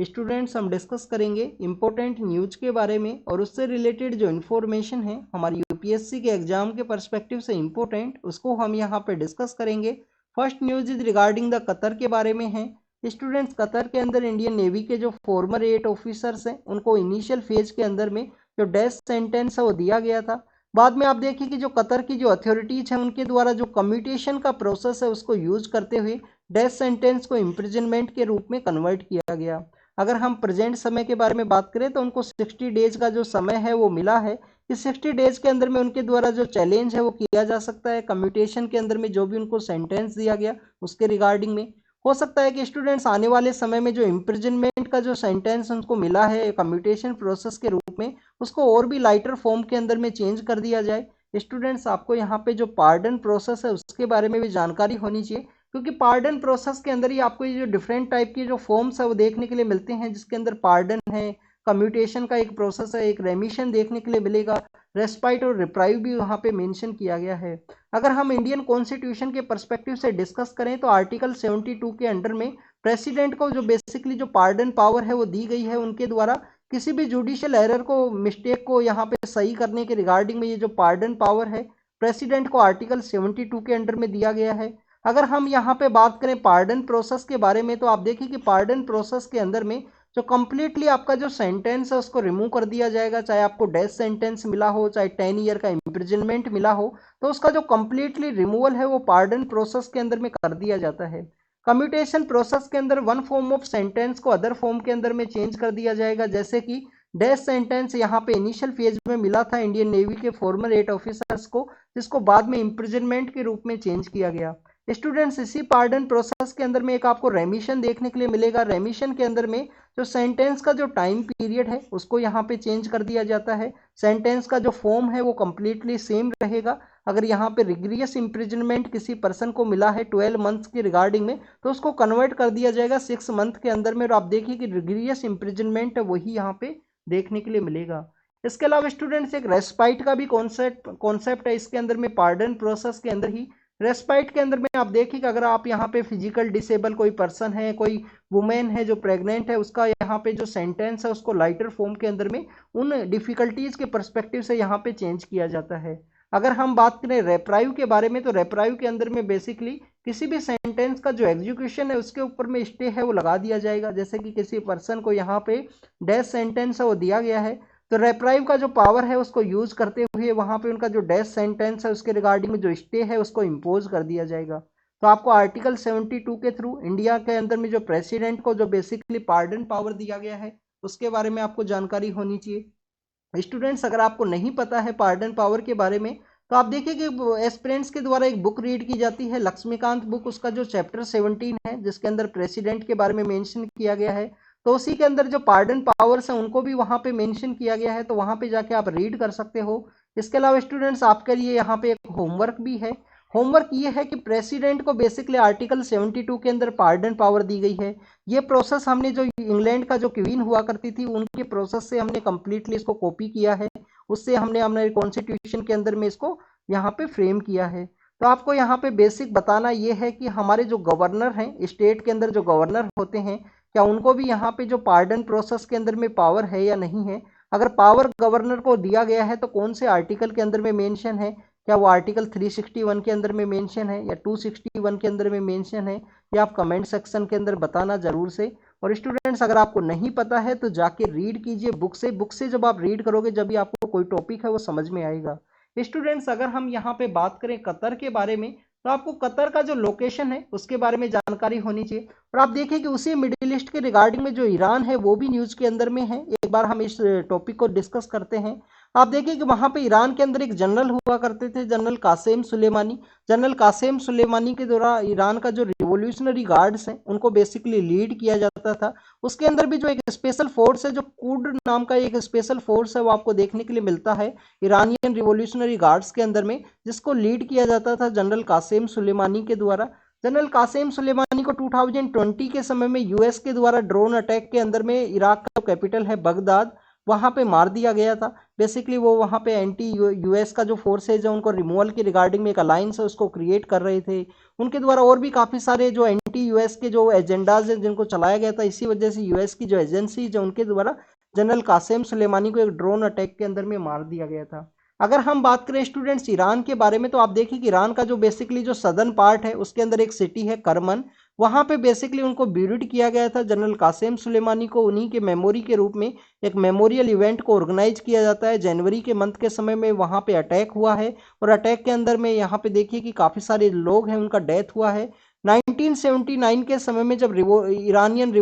Students हम discuss करेंगे important news के बारे में और उससे रिलेटेड जो इन्फॉर्मेशन है हमारी यूपीएससी के एग्जाम के पर्सपेक्टिव से इम्पोर्टेंट, उसको हम यहाँ पे डिस्कस करेंगे। First news is regarding the Qatar के बारे में है। स्टूडेंट्स, कतर के अंदर इंडियन नेवी के जो फॉर्मर 8 ऑफिसर्स हैं उनको इनिशियल फेज के अंदर में जो डेथ सेंटेंस है वो दिया गया था। बाद में आप देखिए कि जो कतर की जो अथॉरिटीज हैं उनके द्वारा जो कम्यूटेशन का प्रोसेस है उसको यूज करते हुए डेथ सेंटेंस को इम्प्रिजनमेंट के रूप में कन्वर्ट किया गया। अगर हम प्रेजेंट समय के बारे में बात करें तो उनको 60 डेज का जो समय है वो मिला है। इस 60 डेज के अंदर में उनके द्वारा जो चैलेंज है वो किया जा सकता है कम्यूटेशन के अंदर में जो भी उनको सेंटेंस दिया गया उसके रिगार्डिंग में। हो सकता है कि स्टूडेंट्स आने वाले समय में जो इम्प्रिजनमेंट का जो सेंटेंस उनको मिला है कम्यूटेशन प्रोसेस के रूप में उसको और भी लाइटर फॉर्म के अंदर में चेंज कर दिया जाए। स्टूडेंट्स, आपको यहाँ पे जो पार्डन प्रोसेस है उसके बारे में भी जानकारी होनी चाहिए, क्योंकि पार्डन प्रोसेस के अंदर ही आपको ये जो डिफरेंट टाइप की जो फॉर्म्स है वो देखने के लिए मिलते हैं, जिसके अंदर पार्डन है, कम्यूटेशन का एक प्रोसेस है, एक रेमिशन देखने के लिए मिलेगा, रेस्पाइट और रिप्राइव भी वहाँ पे मेंशन किया गया है। अगर हम इंडियन कॉन्स्टिट्यूशन के पर्सपेक्टिव से डिस्कस करें तो आर्टिकल 72 के अंडर में प्रेसिडेंट को जो बेसिकली जो पार्डन पावर है वो दी गई है, उनके द्वारा किसी भी जुडिशियल एरर को, मिस्टेक को यहाँ पे सही करने के रिगार्डिंग में ये जो पार्डन पावर है प्रेसिडेंट को आर्टिकल 72 के अंडर में दिया गया है। अगर हम यहाँ पे बात करें पार्डन प्रोसेस के बारे में तो आप देखिए कि पार्डन प्रोसेस के अंदर में जो कंप्लीटली आपका जो सेंटेंस है उसको रिमूव कर दिया जाएगा, चाहे आपको डेथ सेंटेंस मिला हो, चाहे 10 ईयर का इम्प्रिजनमेंट मिला हो, तो उसका जो कंप्लीटली रिमूवल है वो पार्डन प्रोसेस के अंदर में कर दिया जाता है। कम्यूटेशन प्रोसेस के अंदर वन फॉर्म ऑफ सेंटेंस को अदर फॉर्म के अंदर में चेंज कर दिया जाएगा, जैसे कि डेथ सेंटेंस यहाँ पे इनिशियल फेज में मिला था इंडियन नेवी के फॉर्मर 8 ऑफिसर्स को, जिसको बाद में इम्प्रिजनमेंट के रूप में चेंज किया गया। स्टूडेंट्स, इसी पार्डन प्रोसेस के अंदर में एक आपको रेमिशन देखने के लिए मिलेगा। रेमिशन के अंदर में जो सेंटेंस का जो टाइम पीरियड है उसको यहाँ पे चेंज कर दिया जाता है। सेंटेंस का जो फॉर्म है वो कंप्लीटली सेम रहेगा। अगर यहाँ पे रिग्रियस इम्प्रिजनमेंट किसी पर्सन को मिला है 12 मंथ्स की रिगार्डिंग में तो उसको कन्वर्ट कर दिया जाएगा 6 मंथ के अंदर में, और आप देखिए कि रिग्रियस इम्प्रिजनमेंट वही यहाँ पे देखने के लिए मिलेगा। इसके अलावा स्टूडेंट्स, एक रेस्पाइट का भी कॉन्सेप्ट है इसके अंदर में, पार्डन प्रोसेस के अंदर ही। रेस्पाइट के अंदर में आप देखिए कि अगर आप यहाँ पे फिजिकल डिसेबल कोई पर्सन है, कोई वुमेन है जो प्रेग्नेंट है, उसका यहाँ पे जो सेंटेंस है उसको लाइटर फॉर्म के अंदर में उन डिफिकल्टीज के परस्पेक्टिव से यहाँ पे चेंज किया जाता है। अगर हम बात करें रेप्राइव के बारे में तो रेप्राइव के अंदर में बेसिकली किसी भी सेंटेंस का जो एग्जीक्यूशन है उसके ऊपर में स्टे है वो लगा दिया जाएगा। जैसे कि किसी पर्सन को यहाँ पे डेथ सेंटेंस है वो दिया गया है तो रेप्राइव का जो पावर है उसको यूज करते हुए वहां पे उनका जो डेथ सेंटेंस है उसके रिगार्डिंग में जो स्टे है उसको इम्पोज कर दिया जाएगा। तो आपको आर्टिकल 72 के थ्रू इंडिया के अंदर में जो प्रेसिडेंट को जो बेसिकली पार्डन पावर दिया गया है उसके बारे में आपको जानकारी होनी चाहिए। स्टूडेंट्स, अगर आपको नहीं पता है पार्डन पावर के बारे में तो आप देखिए कि एस्पिरेंट्स के द्वारा एक बुक रीड की जाती है, लक्ष्मीकांत बुक, उसका जो चैप्टर 17 है जिसके अंदर प्रेसिडेंट के बारे में मेंशन किया गया है, तो उसी के अंदर जो पार्डन पावर्स हैं उनको भी वहां पे मेंशन किया गया है, तो वहां पे जाके आप रीड कर सकते हो। इसके अलावा स्टूडेंट्स, आपके लिए यहाँ पे एक होमवर्क भी है। होमवर्क ये है कि प्रेसिडेंट को बेसिकली आर्टिकल 72 के अंदर पार्डन पावर दी गई है। ये प्रोसेस हमने जो इंग्लैंड का जो क्वीन हुआ करती थी उनके प्रोसेस से हमने कंप्लीटली इसको कॉपी किया है, उससे हमने हमारे कॉन्स्टिट्यूशन के अंदर में इसको यहाँ पे फ्रेम किया है। तो आपको यहाँ पे बेसिक बताना ये है कि हमारे जो गवर्नर हैं, स्टेट के अंदर जो गवर्नर होते हैं, क्या उनको भी यहाँ पे जो पार्डन प्रोसेस के अंदर में पावर है या नहीं है। अगर पावर गवर्नर को दिया गया है तो कौन से आर्टिकल के अंदर में मेंशन है, क्या वो आर्टिकल 361 के अंदर में मेंशन है या 261 के अंदर में मेंशन है, या आप कमेंट सेक्शन के अंदर बताना जरूर से। और स्टूडेंट्स, अगर आपको नहीं पता है तो जाके रीड कीजिए बुक से। बुक से जब आप रीड करोगे जब भी आपको कोई टॉपिक है वो समझ में आएगा। स्टूडेंट्स, अगर हम यहाँ पे बात करें कतर के बारे में तो आपको कतर का जो लोकेशन है उसके बारे में जानकारी होनी चाहिए। और आप देखिए कि उसी मिडिल ईस्ट के रिगार्डिंग में जो ईरान है वो भी न्यूज के अंदर में है। एक बार हम इस टॉपिक को डिस्कस करते हैं। आप देखिए कि वहां पे ईरान के अंदर एक जनरल हुआ करते थे, general Qasem Sulemani. General Qasem Sulemani के द्वारा ईरान का जो रिवोल्यूशनरी गार्ड्स हैं उनको बेसिकली लीड किया जाता था। उसके अंदर भी जो एक स्पेशल फोर्स है, जो कूड नाम का एक स्पेशल फोर्स है, वो आपको देखने के लिए मिलता है ईरानियन रिवोल्यूशनरी गार्ड्स के अंदर में, जिसको लीड किया जाता था जनरल कासिम सुलेमानी के द्वारा। जनरल कासिम सुलेमानी को 2020 के समय में यूएस के द्वारा ड्रोन अटैक के अंदर में इराक का कैपिटल है बगदाद, वहाँ पे मार दिया गया था। बेसिकली वो वहाँ पे एंटी यूएस का जो फोर्सेज है उनको रिमूवल की रिगार्डिंग में एक अलायंस है उसको क्रिएट कर रहे थे। उनके द्वारा और भी काफ़ी सारे जो एंटी यूएस के जो एजेंडाज हैं जिनको चलाया गया था, इसी वजह से यूएस की जो एजेंसीज है उनके द्वारा जनरल कासिम सुलेमानी को एक ड्रोन अटैक के अंदर में मार दिया गया था। अगर हम बात करें स्टूडेंट्स ईरान के बारे में, तो आप देखिए कि ईरान का जो बेसिकली जो सदर्न पार्ट है उसके अंदर एक सिटी है करमन। वहाँ पे बेसिकली उनको ब्यूरिड किया गया था जनरल कासिम सुलेमानी को, उन्हीं के मेमोरी के रूप में एक मेमोरियल इवेंट को ऑर्गेनाइज किया जाता है। जनवरी के मंथ के समय में वहाँ पे अटैक हुआ है और अटैक के अंदर में यहाँ पे देखिए कि काफ़ी सारे लोग हैं उनका डेथ हुआ है। 1979 के समय में जब ईरानियन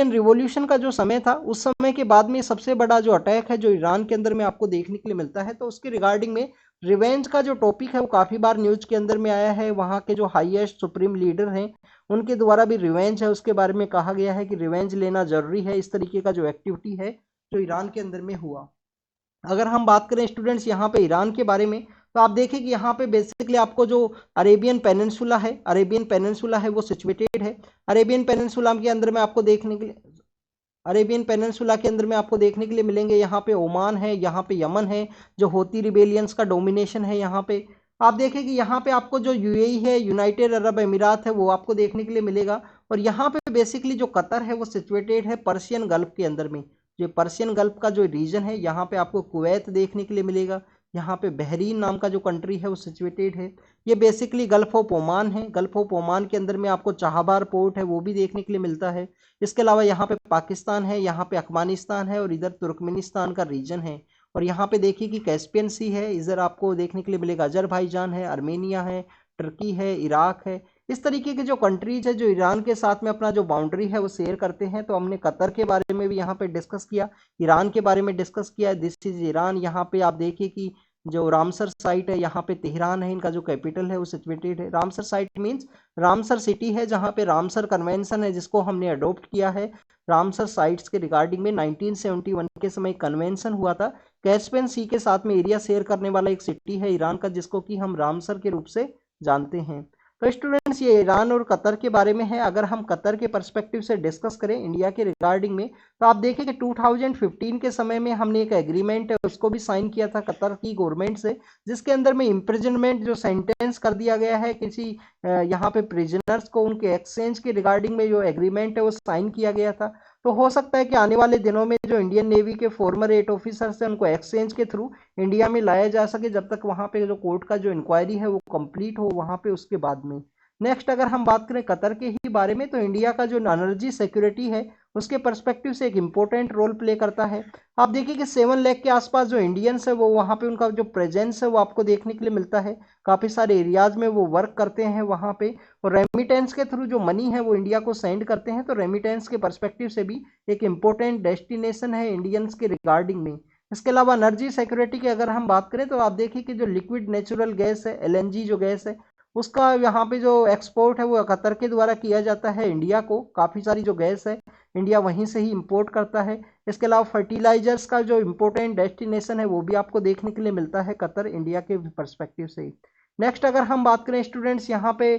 रिवॉल्यूशन का जो समय था, उस समय के बाद में सबसे बड़ा जो अटैक है जो ईरान के अंदर में आपको देखने के लिए मिलता है, तो उसके रिगार्डिंग में रिवेंज का जो टॉपिक है वो काफ़ी बार न्यूज के अंदर में आया है। वहाँ के जो हाईएस्ट सुप्रीम लीडर हैं उनके द्वारा भी रिवेंज है उसके बारे में कहा गया है कि रिवेंज लेना जरूरी है। इस तरीके का जो एक्टिविटी है जो ईरान के अंदर में हुआ। अगर हम बात करें स्टूडेंट्स यहाँ पे ईरान के बारे में, तो आप देखें कि यहाँ पे बेसिकली आपको जो अरेबियन पेनिनसुला है वो सिचुएटेड है। अरेबियन पेनिनसुला के अंदर में आपको देखने के लिए अरेबियन पेनिनसुला के अंदर में आपको देखने के लिए मिलेंगे यहाँ पे ओमान है, यहाँ पे यमन है, जो होती रिबेलियंस का डोमिनेशन है। यहाँ पे आप देखें कि यहाँ पे आपको जो यूएई है, यूनाइटेड अरब अमीरात है, वो आपको देखने के लिए मिलेगा। और यहाँ पे बेसिकली जो कतर है वो सिचुएटेड है पर्शियन गल्फ के अंदर में। जो पर्शियन गल्फ का जो रीजन है, यहाँ पे आपको कुवैत देखने के लिए मिलेगा। यहाँ पे बहरीन नाम का जो कंट्री है वो सिचुएटेड है। ये बेसिकली गल्फ ऑफ ओमान है। गल्फ ऑफ ओमान के अंदर में आपको चाहबार पोर्ट है वो भी देखने के लिए मिलता है। इसके अलावा यहाँ पे पाकिस्तान है, यहाँ पे अफगानिस्तान है और इधर तुर्कमेनिस्तान का रीजन है। और यहाँ पे देखिए कि कैस्पियन सी है, इधर आपको देखने के लिए मिलेगा अजरबैजान है, आर्मेनिया है, टर्की है, इराक है। इस तरीके के जो कंट्रीज है जो ईरान के साथ में अपना जो बाउंड्री है वो शेयर करते हैं। तो हमने कतर के बारे में भी यहाँ पे डिस्कस किया, ईरान के बारे में डिस्कस किया। This is Iran. यहाँ पे आप देखिए कि जो रामसर साइट है, यहाँ पे तेहरान है, इनका जो कैपिटल है वो सिचुएटेड है। Ramsar site means Ramsar city है, जहाँ पे रामसर कन्वेंशन है जिसको हमने अडोप्ट किया है। रामसर साइट्स के रिगार्डिंग में 1971 के समय कन्वेंशन हुआ था। कैस्पियन सी के साथ में एरिया शेयर करने वाला एक सिटी है ईरान का, जिसको कि हम रामसर के रूप से जानते हैं। तो स्टूडेंट्स ये ईरान और कतर के बारे में है। अगर हम कतर के पर्सपेक्टिव से डिस्कस करें इंडिया के रिगार्डिंग में, तो आप देखें कि 2015 के समय में हमने एक एग्रीमेंट है उसको भी साइन किया था कतर की गवर्नमेंट से, जिसके अंदर में इम्प्रिजनमेंट जो सेंटेंस कर दिया गया है किसी यहाँ पे प्रिजनर्स को, उनके एक्सचेंज के रिगार्डिंग में जो एग्रीमेंट है वो साइन किया गया था। तो हो सकता है कि आने वाले दिनों में जो इंडियन नेवी के फॉर्मर 8 ऑफिसर्स हैं उनको एक्सचेंज के थ्रू इंडिया में लाया जा सके, जब तक वहाँ पे जो कोर्ट का जो इंक्वायरी है वो कंप्लीट हो वहाँ पे, उसके बाद में। नेक्स्ट अगर हम बात करें कतर के ही बारे में, तो इंडिया का जो एनर्जी सिक्योरिटी है उसके पर्सपेक्टिव से एक इंपॉर्टेंट रोल प्ले करता है। आप देखिए कि 7 लाख के आसपास जो इंडियंस है वो वहाँ पे उनका जो प्रेजेंस है वो आपको देखने के लिए मिलता है। काफ़ी सारे एरियाज में वो वर्क करते हैं वहाँ पे, और रेमिटेंस के थ्रू जो मनी है वो इंडिया को सेंड करते हैं। तो रेमिटेंस के पर्सपेक्टिव से भी एक इम्पोर्टेंट डेस्टिनेशन है इंडियंस के रिगार्डिंग में। इसके अलावा एनर्जी सिक्योरिटी की अगर हम बात करें, तो आप देखिए कि जो लिक्विड नेचुरल गैस है, एलएनजी जो गैस है, उसका यहाँ पे जो एक्सपोर्ट है वो कतर के द्वारा किया जाता है इंडिया को। काफ़ी सारी जो गैस है इंडिया वहीं से ही इंपोर्ट करता है। इसके अलावा फर्टिलाइजर्स का जो इम्पोर्टेंट डेस्टिनेशन है वो भी आपको देखने के लिए मिलता है कतर इंडिया के पर्सपेक्टिव से। नेक्स्ट अगर हम बात करें स्टूडेंट्स, यहाँ पे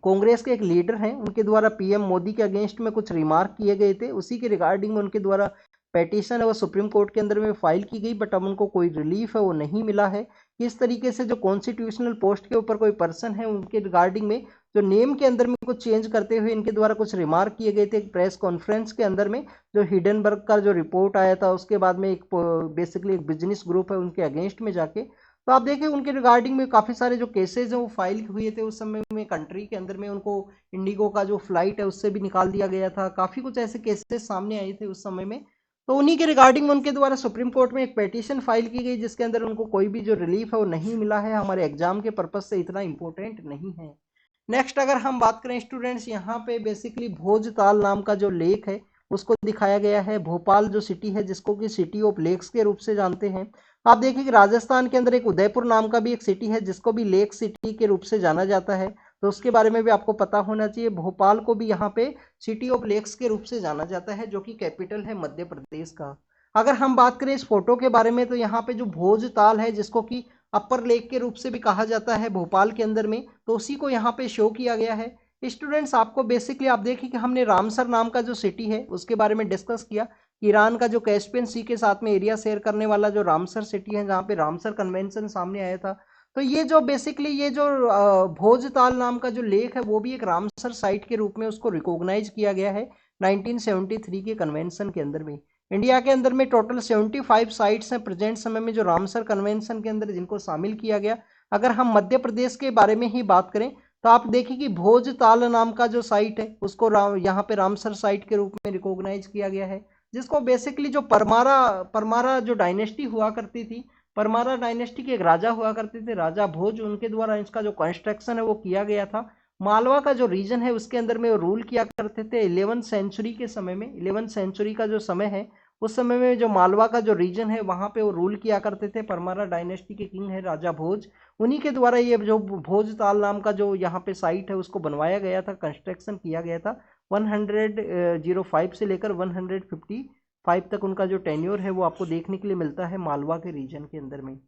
कांग्रेस के एक लीडर हैं, उनके द्वारा पीएम मोदी के अगेंस्ट में कुछ रिमार्क किए गए थे, उसी के रिगार्डिंग में उनके द्वारा पेटिशन है वो सुप्रीम कोर्ट के अंदर में फाइल की गई, बट अब उनको कोई रिलीफ है वो नहीं मिला है। इस तरीके से जो कॉन्स्टिट्यूशनल पोस्ट के ऊपर कोई पर्सन है उनके रिगार्डिंग में जो नेम के अंदर में कुछ चेंज करते हुए इनके द्वारा कुछ रिमार्क किए गए थे प्रेस कॉन्फ्रेंस के अंदर में। जो हिडनबर्ग का जो रिपोर्ट आया था उसके बाद में एक बेसिकली एक बिजनेस ग्रुप है उनके अगेंस्ट में जाके, तो आप देखिए उनके रिगार्डिंग में काफ़ी सारे जो केसेज हैं वो फाइल हुए थे उस समय में। कंट्री के अंदर में उनको इंडिगो का जो फ्लाइट है उससे भी निकाल दिया गया था। काफ़ी कुछ ऐसे केसेस सामने आए थे उस समय में। तो उन्हीं के रिगार्डिंग उनके द्वारा सुप्रीम कोर्ट में एक पेटिशन फाइल की गई, जिसके अंदर उनको कोई भी जो रिलीफ है वो नहीं मिला है। हमारे एग्जाम के पर्पज से इतना इंपॉर्टेंट नहीं है। नेक्स्ट अगर हम बात करें स्टूडेंट्स, यहाँ पे बेसिकली भोजताल नाम का जो लेक है उसको दिखाया गया है। भोपाल जो सिटी है जिसको कि सिटी ऑफ लेक्स के रूप से जानते हैं। आप देखिए कि राजस्थान के अंदर एक उदयपुर नाम का भी एक सिटी है जिसको भी लेक सिटी के रूप से जाना जाता है, तो उसके बारे में भी आपको पता होना चाहिए। भोपाल को भी यहाँ पे सिटी ऑफ लेक्स के रूप से जाना जाता है, जो कि कैपिटल है मध्य प्रदेश का। अगर हम बात करें इस फोटो के बारे में, तो यहाँ पे जो भोजताल है जिसको कि अपर लेक के रूप से भी कहा जाता है भोपाल के अंदर में, तो उसी को यहाँ पे शो किया गया है। स्टूडेंट्स आपको बेसिकली आप देखिए कि हमने रामसर नाम का जो सिटी है उसके बारे में डिस्कस किया ईरान का जो कैस्पियन सी के साथ में एरिया शेयर करने वाला जो रामसर सिटी है, जहाँ पे रामसर कन्वेंशन सामने आया था। तो ये जो बेसिकली ये जो भोजताल नाम का जो लेक है वो भी एक रामसर साइट के रूप में उसको रिकॉग्नाइज किया गया है 1973 के कन्वेंशन के अंदर में। इंडिया के अंदर में टोटल 75 साइट्स हैं प्रेजेंट समय में जो रामसर कन्वेंशन के अंदर जिनको शामिल किया गया। अगर हम मध्य प्रदेश के बारे में ही बात करें तो आप देखिए कि भोजताल नाम का जो साइट है उसको यहाँ पे रामसर साइट के रूप में रिकॉग्नाइज किया गया है, जिसको बेसिकली जो परमारा परमारा जो डायनेस्टी हुआ करती थी, परमारा डायनेस्टी के एक राजा हुआ करते थे, राजा भोज, उनके द्वारा इसका जो कंस्ट्रक्शन है वो किया गया था। मालवा का जो रीजन है उसके अंदर में वो रूल किया करते थे 11th सेंचुरी के समय में। 11th सेंचुरी का जो समय है उस समय में जो मालवा का जो रीजन है वहाँ पे वो रूल किया करते थे। परमारा डायनेस्टी के किंग है राजा भोज, उन्हीं के द्वारा ये जो भोजताल नाम का जो यहाँ पे साइट है उसको बनवाया गया था, कंस्ट्रक्शन किया गया था। 105 से लेकर 155 तक उनका जो टेन्योर है वो आपको देखने के लिए मिलता है मालवा के रीजन के अंदर में।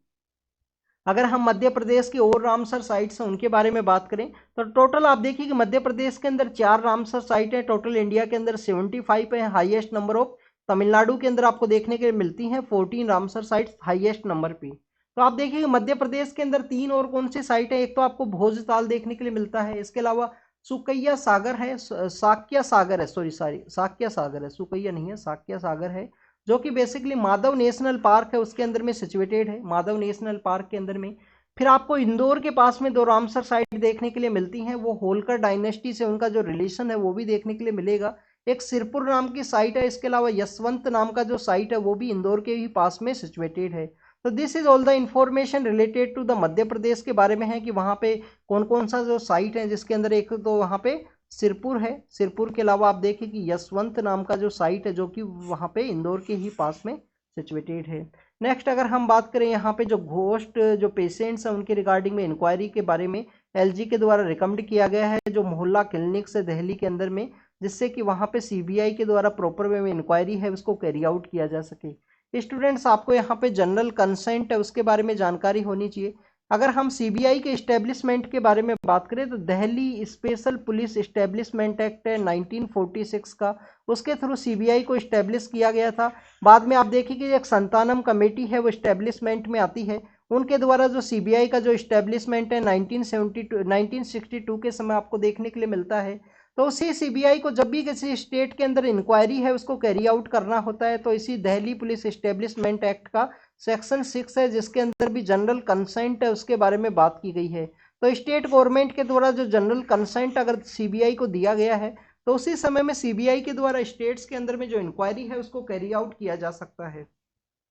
अगर हम मध्य प्रदेश की और रामसर साइट्स हैं उनके बारे में बात करें तो टोटल आप देखिए कि मध्य प्रदेश के अंदर 4 रामसर साइट है, टोटल इंडिया के अंदर 75 है हाईएस्ट नंबर ऑफ। तमिलनाडु के अंदर आपको देखने के लिए मिलती हैं 14 रामसर साइट्स हाईएस्ट नंबर पे। तो आप देखिए मध्य प्रदेश के अंदर 3 और कौन सी साइट है, एक तो आपको भोजताल देखने के लिए मिलता है, इसके अलावा सुकैया सागर है, साक्या सागर है, सॉरी साक्या सागर है, सुकैया नहीं है, साक्या सागर है, जो कि बेसिकली माधव नेशनल पार्क है उसके अंदर में सिचुएटेड है, माधव नेशनल पार्क के अंदर में। फिर आपको इंदौर के पास में 2 रामसर साइट देखने के लिए मिलती हैं, वो होलकर डायनेस्टी से उनका जो रिलेशन है वो भी देखने के लिए मिलेगा। एक सिरपुर नाम की साइट है, इसके अलावा यशवंत नाम का जो साइट है वो भी इंदौर के ही पास में सिचुएटेड है। तो this is all the information related to the Madhya Pradesh के बारे में है कि वहाँ पे कौन कौन सा जो साइट है, जिसके अंदर एक तो वहाँ पे सिरपुर है, सिरपुर के अलावा आप देखिए कि यशवंत नाम का जो साइट है जो कि वहाँ पे इंदौर के ही पास में सिचुएटेड है। नेक्स्ट अगर हम बात करें यहाँ पे जो घोस्ट जो पेशेंट्स हैं उनके रिगार्डिंग में इंक्वायरी के बारे में एलजी के द्वारा रिकमेंड किया गया है जो मोहल्ला क्लिनिक्स है दिल्ली के अंदर में, जिससे कि वहाँ पे सीबीआई के द्वारा प्रॉपर वे में इंक्वायरी है उसको कैरी आउट किया जा सके। स्टूडेंट्स आपको यहाँ पे जनरल कंसेंट है उसके बारे में जानकारी होनी चाहिए। अगर हम सीबीआई के इस्टेब्लिशमेंट के बारे में बात करें तो Delhi special police establishment act है 1946 का, उसके थ्रू सीबीआई को इस्टेब्लिश किया गया था। बाद में आप देखिए कि एक संतानम कमेटी है वो इस्टेब्लिशमेंट में आती है, उनके द्वारा जो सीबीआई का जो इस्टेब्लिशमेंट है 1962 के समय आपको देखने के लिए मिलता है। तो उसी सीबीआई को जब भी किसी स्टेट के अंदर इंक्वायरी है उसको कैरी आउट करना होता है तो इसी दिल्ली पुलिस इस्टेब्लिशमेंट एक्ट का सेक्शन 6 है जिसके अंदर भी जनरल कंसेंट है उसके बारे में बात की गई है। तो स्टेट गवर्नमेंट के द्वारा जो जनरल कंसेंट अगर सीबीआई को दिया गया है तो उसी समय में सीबीआई के द्वारा स्टेट्स के अंदर में जो इंक्वायरी है उसको कैरी आउट किया जा सकता है।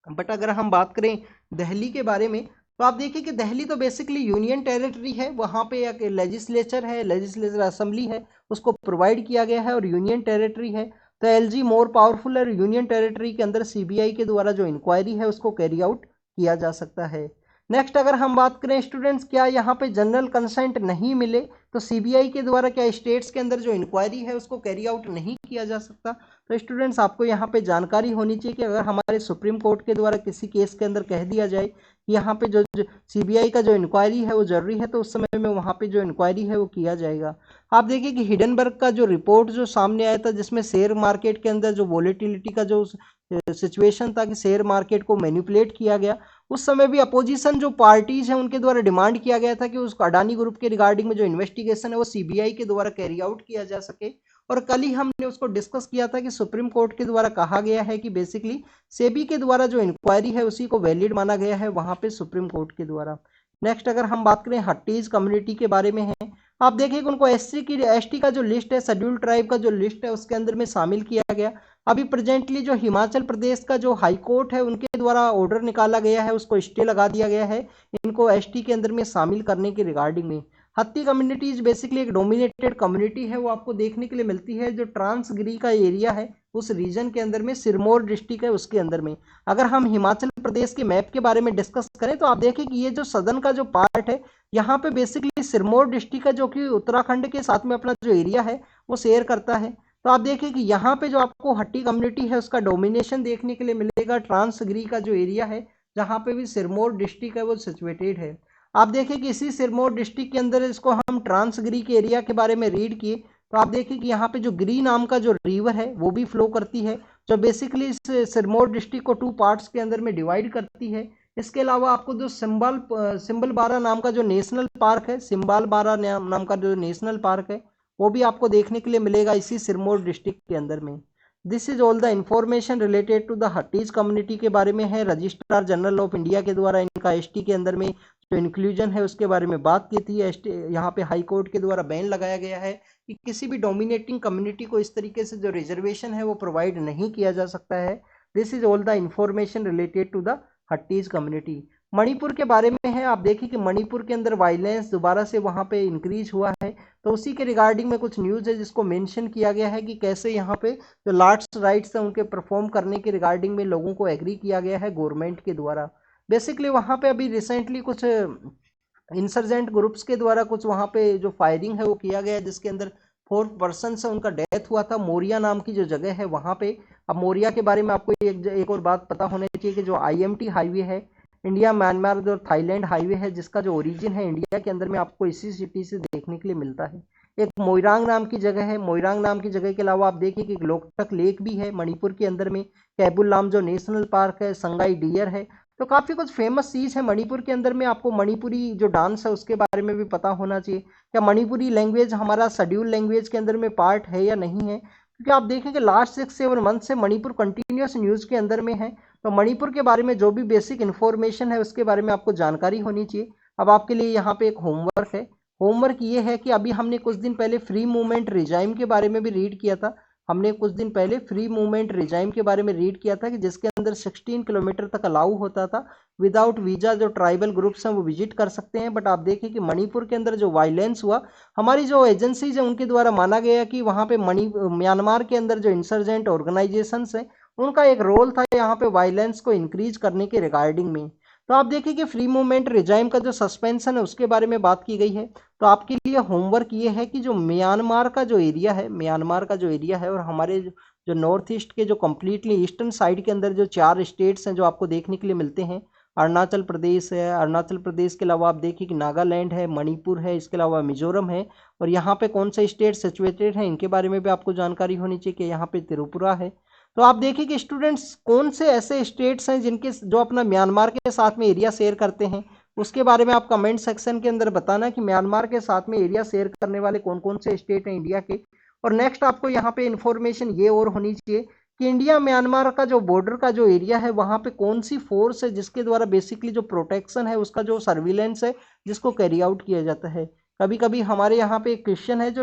बट अगर हम बात करें दिल्ली के बारे में तो आप देखिए कि दिल्ली तो बेसिकली यूनियन टेरिटरी है, वहाँ पे एक लेजिस्लेचर है, लेजिस्लेचर असेंबली है उसको प्रोवाइड किया गया है और यूनियन टेरिटरी है। तो एलजी मोर पावरफुल है, यूनियन टेरिटरी के अंदर सीबीआई के द्वारा जो इंक्वायरी है उसको कैरी आउट किया जा सकता है। नेक्स्ट अगर हम बात करें स्टूडेंट्स क्या यहाँ पे जनरल कंसेंट नहीं मिले तो सीबीआई के द्वारा क्या स्टेट्स के अंदर जो इंक्वायरी है उसको कैरी आउट नहीं किया जा सकता। तो स्टूडेंट्स आपको यहाँ पे जानकारी होनी चाहिए कि अगर हमारे सुप्रीम कोर्ट के द्वारा किसी केस के अंदर कह दिया जाए कि यहाँ पे जो सीबीआई का जो इंक्वायरी है वो जरूरी है तो उस समय में वहाँ पे जो इंक्वायरी है वो किया जाएगा। आप देखिए कि हिडनबर्ग का जो रिपोर्ट जो सामने आया था जिसमें शेयर मार्केट के अंदर जो वॉलेटिलिटी का जो सिचुएशन था कि शेयर मार्केट को मैनिपुलेट किया गया, उस समय भी अपोजिशन जो पार्टीज हैं उनके द्वारा डिमांड किया गया था कि उस अडानी ग्रुप के रिगार्डिंग में जो इन्वेस्टिगेशन है वो सीबीआई के द्वारा कैरी आउट किया जा सके। और कल ही हमने उसको डिस्कस किया था कि सुप्रीम कोर्ट के द्वारा कहा गया है कि बेसिकली सेबी के द्वारा जो इंक्वायरी है उसी को वैलिड माना गया है वहां पे सुप्रीम कोर्ट के द्वारा। नेक्स्ट अगर हम बात करें हट्टीज कम्युनिटी के बारे में है, आप देखिए कि उनको एसटी का जो लिस्ट है, शेड्यूल ट्राइब का जो लिस्ट है उसके अंदर में शामिल किया गया। अभी प्रेजेंटली जो हिमाचल प्रदेश का जो हाई कोर्ट है उनके द्वारा ऑर्डर निकाला गया है, उसको स्टे लगा दिया गया है इनको एसटी के अंदर में शामिल करने के रिगार्डिंग में। हत्ती कम्युनिटीज बेसिकली एक डोमिनेटेड कम्युनिटी है, वो आपको देखने के लिए मिलती है जो ट्रांसगिरी का एरिया है उस रीजन के अंदर में, सिरमौर डिस्ट्रिक्ट है उसके अंदर में। अगर हम हिमाचल प्रदेश के मैप के बारे में डिस्कस करें तो आप देखें कि ये जो सदर्न का जो पार्ट है यहाँ पे बेसिकली सिरमौर डिस्ट्रिक्ट है जो कि उत्तराखंड के साथ में अपना जो एरिया है वो शेयर करता है। तो आप देखिए कि यहाँ पे जो आपको हट्टी कम्युनिटी है उसका डोमिनेशन देखने के लिए मिलेगा, ट्रांसगिरी का जो एरिया है जहाँ पे भी सिरमौर डिस्ट्रिक्ट है वो सिचुएटेड है। आप देखिए कि इसी सिरमौर डिस्ट्रिक्ट के अंदर इसको हम ट्रांसगिरी के एरिया के बारे में रीड किए तो आप देखिए कि यहाँ पे जो गिरी नाम का जो रिवर है वो भी फ्लो करती है जो बेसिकली इस सिरमौर डिस्ट्रिक्ट को 2 पार्ट्स के अंदर में डिवाइड करती है। इसके अलावा आपको जो सिंबल बारा नाम का जो नेशनल पार्क है, सिंबाल बारा नाम का जो नेशनल पार्क है, वो भी आपको देखने के लिए मिलेगा इसी सिरमौर डिस्ट्रिक्ट के अंदर में। This is all the information related to the Hattis community के बारे में है। रजिस्ट्रार जनरल ऑफ इंडिया के द्वारा इनका एसटी के अंदर में जो इंक्लूजन है उसके बारे में बात की थी। एसटी यहाँ पे हाई कोर्ट के द्वारा बैन लगाया गया है कि किसी भी डोमिनेटिंग कम्युनिटी को इस तरीके से जो रिजर्वेशन है वो प्रोवाइड नहीं किया जा सकता है। This is all the information related to the Hattis community. Manipur के बारे में है, आप देखिए कि मणिपुर के अंदर वायलेंस दोबारा से वहाँ पे इंक्रीज हुआ है, तो उसी के रिगार्डिंग में कुछ न्यूज़ है जिसको मेंशन किया गया है कि कैसे यहाँ पे जो लास्ट राइट्स हैं उनके परफॉर्म करने के रिगार्डिंग में लोगों को एग्री किया गया है गवर्नमेंट के द्वारा। बेसिकली वहाँ पे अभी रिसेंटली कुछ इंसर्जेंट ग्रुप्स के द्वारा कुछ वहाँ पे जो फायरिंग है वो किया गया है, जिसके अंदर 4 पर्सन से उनका डेथ हुआ था मोरिया नाम की जो जगह है वहाँ पे। अब मोरिया के बारे में आपको एक और बात पता होनी चाहिए कि जो IMT हाईवे है, इंडिया म्यांमार और थाईलैंड हाईवे है, जिसका जो ओरिजिन है इंडिया के अंदर में आपको इसी सिटी से देखने के लिए मिलता है। एक मोइरांग नाम की जगह है, मोइरांग नाम की जगह के अलावा आप देखिए कि लोकटक लेक भी है मणिपुर के अंदर में, कैबुल लाम जो नेशनल पार्क है, संगाई डियर है। तो काफ़ी कुछ फेमस चीज़ है मणिपुर के अंदर में। आपको मणिपुरी जो डांस है उसके बारे में भी पता होना चाहिए। क्या मणिपुरी लैंग्वेज हमारा शेड्यूल लैंग्वेज के अंदर में पार्ट है या नहीं है, क्योंकि आप देखें कि लास्ट 6-7 मंथ से मणिपुर कंटिन्यूस न्यूज़ के अंदर में है। तो मणिपुर के बारे में जो भी बेसिक इन्फॉर्मेशन है उसके बारे में आपको जानकारी होनी चाहिए। अब आपके लिए यहाँ पे एक होमवर्क है। होमवर्क ये है कि अभी हमने कुछ दिन पहले फ्री मूवमेंट रिजाइम के बारे में भी रीड किया था। हमने कुछ दिन पहले फ्री मूवमेंट रिजाइम के बारे में रीड किया था कि जिसके अंदर 16 किलोमीटर तक अलाउ होता था विदाउट वीज़ा। जो ट्राइबल ग्रुप्स हैं वो विजिट कर सकते हैं। बट आप देखें कि मणिपुर के अंदर जो वायलेंस हुआ, हमारी जो एजेंसीज हैं उनके द्वारा माना गया कि वहाँ पे म्यांमार के अंदर जो इंसर्जेंट ऑर्गेनाइजेशंस हैं उनका एक रोल था यहाँ पे वायलेंस को इंक्रीज करने के रिगार्डिंग में। तो आप देखिए कि फ्री मूवमेंट रिजाइम का जो सस्पेंशन है उसके बारे में बात की गई है। तो आपके लिए होमवर्क ये है कि जो म्यांमार का जो एरिया है, म्यांमार का जो एरिया है और हमारे जो नॉर्थ ईस्ट के जो कम्प्लीटली ईस्टर्न साइड के अंदर जो 4 स्टेट्स हैं जो आपको देखने के लिए मिलते हैं, अरुणाचल प्रदेश है, अरुणाचल प्रदेश के अलावा आप देखिए कि नागालैंड है, मणिपुर है, इसके अलावा मिजोरम है। और यहाँ पे कौन से स्टेट सिचुएटेड हैं इनके बारे में भी आपको जानकारी होनी चाहिए कि यहाँ पे त्रिपुरा है। तो आप देखिए कि स्टूडेंट्स कौन से ऐसे स्टेट्स हैं जिनके जो अपना म्यांमार के साथ में एरिया शेयर करते हैं, उसके बारे में आप कमेंट सेक्शन के अंदर बताना कि म्यांमार के साथ में एरिया शेयर करने वाले कौन कौन से स्टेट हैं इंडिया के। और नेक्स्ट आपको यहाँ पे इंफॉर्मेशन ये और होनी चाहिए कि इंडिया म्यांमार का जो बॉर्डर का जो एरिया है वहाँ पे कौन सी फोर्स है जिसके द्वारा बेसिकली जो प्रोटेक्शन है उसका जो सर्विलेंस है जिसको कैरी आउट किया जाता है। कभी कभी हमारे यहाँ पे एक क्वेश्चन है जो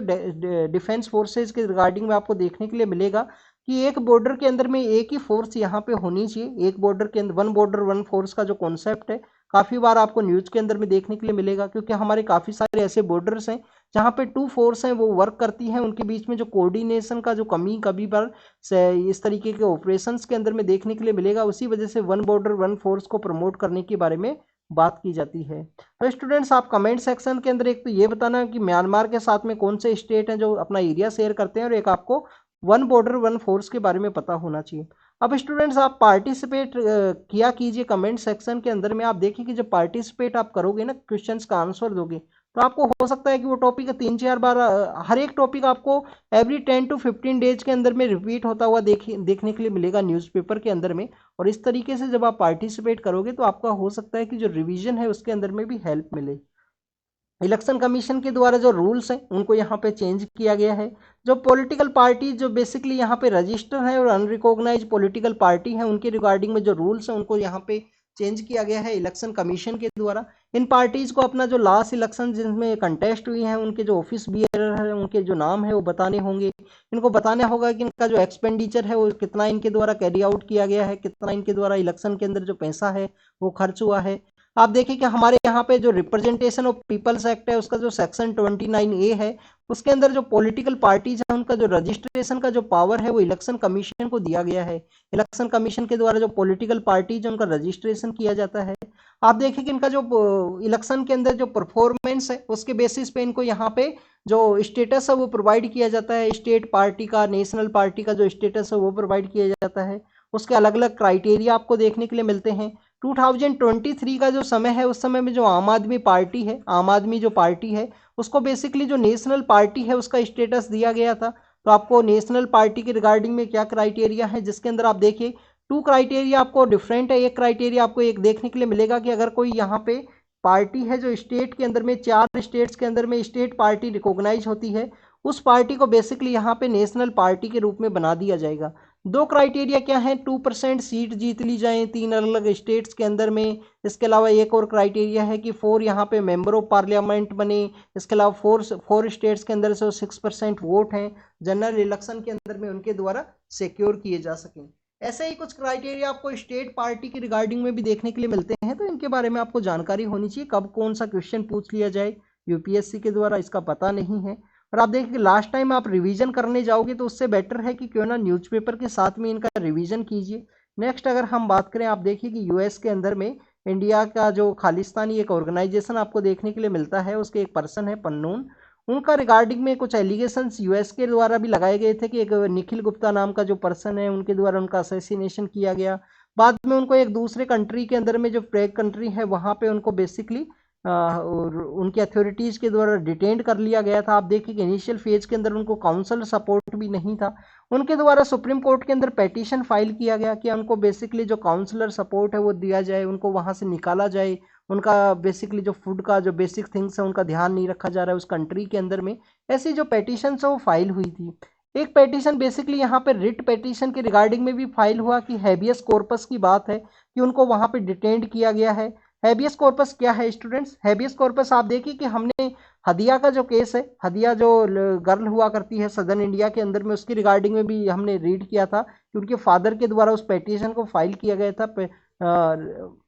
डिफेंस फोर्सेज के रिगार्डिंग में आपको देखने के लिए मिलेगा कि एक बॉर्डर के अंदर में एक ही फोर्स यहाँ पे होनी चाहिए। एक बॉर्डर के अंदर वन बॉर्डर वन फोर्स का जो कॉन्सेप्ट है काफ़ी बार आपको न्यूज़ के अंदर में देखने के लिए मिलेगा, क्योंकि हमारे काफ़ी सारे ऐसे बॉर्डर्स हैं जहाँ पे 2 फोर्स हैं वो वर्क करती हैं, उनके बीच में जो कोऑर्डिनेशन का जो कमी कभी बार इस तरीके के ऑपरेशंस के अंदर में देखने के लिए मिलेगा। उसी वजह से वन बॉर्डर वन फोर्स को प्रमोट करने के बारे में बात की जाती है। तो स्टूडेंट्स आप कमेंट सेक्शन के अंदर एक तो ये बताना कि म्यांमार के साथ में कौन से स्टेट हैं जो अपना एरिया शेयर करते हैं, और एक आपको वन बॉर्डर वन फोर्स के बारे में पता होना चाहिए। अब स्टूडेंट्स आप पार्टिसिपेट किया कीजिए कमेंट सेक्शन के अंदर में। आप देखिए कि जब पार्टिसिपेट आप करोगे ना, क्वेश्चंस का आंसर दोगे, तो आपको हो सकता है कि वो टॉपिक 3-4 बार हर एक टॉपिक आपको एवरी 10 to 15 डेज के अंदर में रिपीट होता हुआ देखने के लिए मिलेगा न्यूज़पेपर के अंदर में। और इस तरीके से जब आप पार्टिसिपेट करोगे तो आपका हो सकता है कि जो रिविजन है उसके अंदर में भी हेल्प मिले। इलेक्शन कमीशन के द्वारा जो रूल्स हैं उनको यहाँ पे चेंज किया गया है। जो पॉलिटिकल पार्टी जो बेसिकली यहाँ पे रजिस्टर है और अनरिकॉग्नाइज पॉलिटिकल पार्टी है उनके रिगार्डिंग में जो रूल्स हैं उनको यहाँ पे चेंज किया गया है इलेक्शन कमीशन के द्वारा। इन पार्टीज को अपना जो लास्ट इलेक्शन जिनमें कंटेस्ट हुई हैं उनके जो ऑफिस बियरर है उनके जो नाम है वो बताने होंगे। इनको बताना होगा कि इनका जो एक्सपेंडिचर है वो कितना इनके द्वारा कैरी आउट किया गया है, कितना इनके द्वारा इलेक्शन के अंदर जो पैसा है वो खर्च हुआ है। आप देखिए कि हमारे यहाँ पे जो रिप्रेजेंटेशन ऑफ पीपल्स एक्ट है उसका जो सेक्शन 29A है उसके अंदर जो पॉलिटिकल पार्टीज है उनका जो रजिस्ट्रेशन का जो पावर है वो इलेक्शन कमीशन को दिया गया है। इलेक्शन कमीशन के द्वारा जो पॉलिटिकल पार्टीज है उनका रजिस्ट्रेशन किया जाता है। आप देखिए कि इनका जो इलेक्शन के अंदर जो परफॉर्मेंस है उसके बेसिस पे इनको यहाँ पे जो स्टेटस है वो प्रोवाइड किया जाता है। स्टेट पार्टी का, नेशनल पार्टी का जो स्टेटस है वो प्रोवाइड किया जाता है। उसके अलग अलग क्राइटेरिया आपको देखने के लिए मिलते हैं। 2023 का जो समय है उस समय में जो आम आदमी पार्टी है, आम आदमी जो पार्टी है उसको बेसिकली जो नेशनल पार्टी है उसका स्टेटस दिया गया था। तो आपको नेशनल पार्टी के रिगार्डिंग में क्या क्राइटेरिया है, जिसके अंदर आप देखिए 2 क्राइटेरिया आपको डिफरेंट है। एक क्राइटेरिया आपको एक देखने के लिए मिलेगा कि अगर कोई यहाँ पे पार्टी है जो स्टेट के अंदर में 4 स्टेट्स के अंदर में स्टेट पार्टी रिकॉग्नाइज होती है, उस पार्टी को बेसिकली यहाँ पे नेशनल पार्टी के रूप में बना दिया जाएगा। 2 क्राइटेरिया क्या है, 2% सीट जीत ली जाए 3 अलग अलग स्टेट्स के अंदर में। इसके अलावा एक और क्राइटेरिया है कि 4 यहाँ पे मेंबर ऑफ पार्लियामेंट बने। इसके अलावा 4 स्टेट्स के अंदर से 6% वोट हैं जनरल इलेक्शन के अंदर में उनके द्वारा सिक्योर किए जा सकें। ऐसे ही कुछ क्राइटेरिया आपको स्टेट पार्टी की रिगार्डिंग में भी देखने के लिए मिलते हैं, तो इनके बारे में आपको जानकारी होनी चाहिए। कब कौन सा क्वेश्चन पूछ लिया जाए यूपीएससी के द्वारा, इसका पता नहीं है। और आप देखिए लास्ट टाइम आप रिवीजन करने जाओगे तो उससे बेटर है कि क्यों ना न्यूज़पेपर के साथ में इनका रिवीजन कीजिए। नेक्स्ट अगर हम बात करें, आप देखिए कि यूएस के अंदर में इंडिया का जो खालिस्तानी एक ऑर्गेनाइजेशन आपको देखने के लिए मिलता है, उसके एक पर्सन है पन्नून, उनका रिगार्डिंग में कुछ एलिगेशंस यूएस के द्वारा भी लगाए गए थे कि एक निखिल गुप्ता नाम का जो पर्सन है उनके द्वारा उनका असैसिनेशन किया गया। बाद में उनको एक दूसरे कंट्री के अंदर में जो प्रेग कंट्री है वहाँ पे उनको बेसिकली और उनकी अथॉरिटीज़ के द्वारा डिटेंड कर लिया गया था। आप देखिए कि इनिशियल फेज के अंदर उनको काउंसिल सपोर्ट भी नहीं था। उनके द्वारा सुप्रीम कोर्ट के अंदर पेटिशन फाइल किया गया कि उनको बेसिकली जो काउंसलर सपोर्ट है वो दिया जाए, उनको वहाँ से निकाला जाए। उनका बेसिकली जो फूड का जो बेसिक थिंग्स है उनका ध्यान नहीं रखा जा रहा है उस कंट्री के अंदर में। ऐसी जो पेटिशन है वो फाइल हुई थी। एक पेटिशन बेसिकली यहाँ पे रिट पेटिशन के रिगार्डिंग में भी फाइल हुआ कि हैबियस कॉर्पस की बात है कि उनको वहाँ पे डिटेंड किया गया है। हैबियस कॉर्पस क्या है स्टूडेंट्स? हैबियस कॉर्पस आप देखिए कि हमने हदिया का जो केस है, हदिया जो गर्ल हुआ करती है सदर्न इंडिया के अंदर में, उसकी रिगार्डिंग में भी हमने रीड किया था कि उनके फादर के द्वारा उस पेटिशन को फाइल किया गया था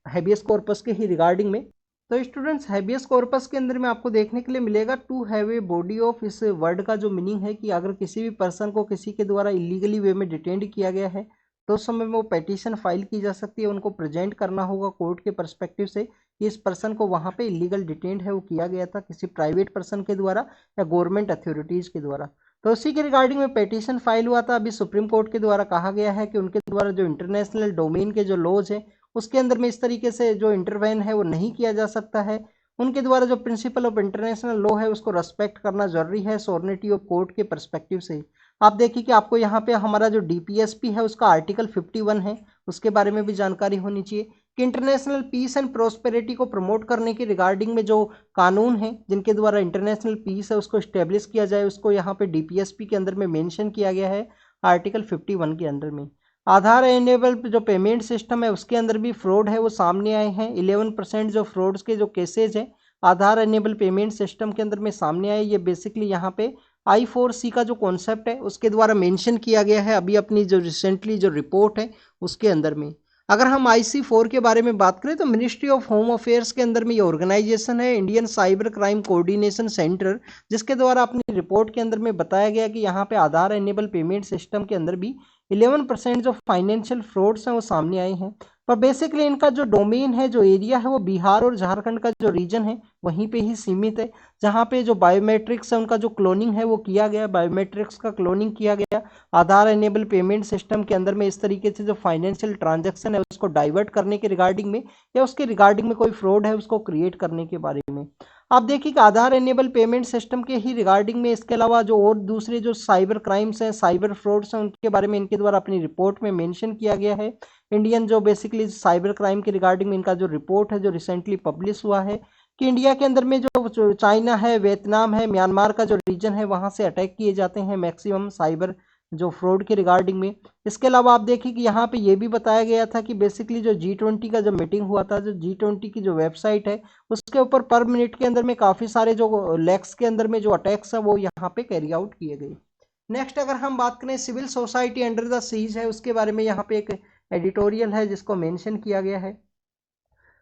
हैबियस कॉर्पस के ही रिगार्डिंग में। तो स्टूडेंट्स हैबियस कॉर्पस के अंदर में आपको देखने के लिए मिलेगा to have a body of. इस वर्ड का जो मीनिंग है कि अगर किसी भी पर्सन को किसी के द्वारा इलीगली वे में डिटेंड किया गया है तो उस समय में वो पेटिशन फाइल की जा सकती है। उनको प्रेजेंट करना होगा कोर्ट के पर्सपेक्टिव से कि इस पर्सन को वहाँ पे इलीगल डिटेंड है वो किया गया था किसी प्राइवेट पर्सन के द्वारा या गवर्नमेंट अथॉरिटीज़ के द्वारा। तो उसी के रिगार्डिंग में पेटिशन फाइल हुआ था। अभी सुप्रीम कोर्ट के द्वारा कहा गया है कि उनके द्वारा जो इंटरनेशनल डोमेन के जो लॉज है उसके अंदर में इस तरीके से जो इंटरवेन है वो नहीं किया जा सकता है। उनके द्वारा जो प्रिंसिपल ऑफ इंटरनेशनल लॉ है उसको रेस्पेक्ट करना जरूरी है सॉवरेनिटी ऑफ कोर्ट के पर्सपेक्टिव से। आप देखिए कि आपको यहाँ पे हमारा जो डीपीएसपी है उसका आर्टिकल 51 है, उसके बारे में भी जानकारी होनी चाहिए कि इंटरनेशनल पीस एंड प्रोस्पेरिटी को प्रमोट करने के रिगार्डिंग में जो कानून है जिनके द्वारा इंटरनेशनल पीस है उसको स्टेब्लिश किया जाए, उसको यहाँ पे डीपीएसपी के अंदर में मेंशन किया गया है आर्टिकल 51 के अंदर में। आधार एनेबल जो पेमेंट सिस्टम है उसके अंदर भी फ्रॉड है वो सामने आए हैं। 11% जो फ्रॉड्स के जो केसेज हैं आधार एनेबल पेमेंट सिस्टम के अंदर में सामने आए। ये बेसिकली यहाँ पे I4C का जो कॉन्सेप्ट है उसके द्वारा मेंशन किया गया है अभी अपनी जो रिसेंटली जो रिपोर्ट है उसके अंदर में। अगर हम IC4 के बारे में बात करें तो मिनिस्ट्री ऑफ होम अफेयर्स के अंदर में ये ऑर्गेनाइजेशन है Indian cyber crime coordination centre, जिसके द्वारा अपनी रिपोर्ट के अंदर में बताया गया कि यहाँ पे आधार एनेबल पेमेंट सिस्टम के अंदर भी 11% जो फाइनेंशियल फ्रॉड्स हैं वो सामने आए हैं। पर बेसिकली इनका जो डोमेन है जो एरिया है वो बिहार और झारखंड का जो रीजन है वहीं पे ही सीमित है, जहाँ पे जो बायोमेट्रिक्स है उनका जो क्लोनिंग है वो किया गया, बायोमेट्रिक्स का क्लोनिंग किया गया आधार एनेबल पेमेंट सिस्टम के अंदर में। इस तरीके से जो फाइनेंशियल ट्रांजैक्शन है उसको डाइवर्ट करने के रिगार्डिंग में या उसके रिगार्डिंग में कोई फ्रॉड है उसको क्रिएट करने के बारे में। आप देखिए कि आधार एनेबल पेमेंट सिस्टम के ही रिगार्डिंग में इसके अलावा जो और दूसरे जो साइबर क्राइम्स हैं साइबर फ्रॉड्स हैं उनके बारे में इनके द्वारा अपनी रिपोर्ट में मेंशन किया गया है। इंडियन जो बेसिकली साइबर क्राइम के रिगार्डिंग में इनका जो रिपोर्ट है जो रिसेंटली पब्लिश हुआ है कि इंडिया के अंदर में जो चाइना है, वियतनाम है, म्यांमार का जो रीजन है वहाँ से अटैक किए जाते हैं मैक्सिमम साइबर जो फ्रॉड के रिगार्डिंग में। इसके अलावा आप देखिए कि यहाँ पे ये भी बताया गया था कि बेसिकली जो G20 का जो मीटिंग हुआ था, जो G20 की जो वेबसाइट है उसके ऊपर पर मिनट के अंदर में काफ़ी सारे जो लैक्स के अंदर में जो अटैक्स है वो यहाँ पे कैरी आउट किए गए। नेक्स्ट अगर हम बात करें civil society under the siege है उसके बारे में यहाँ पे एक एडिटोरियल है जिसको मेंशन किया गया है।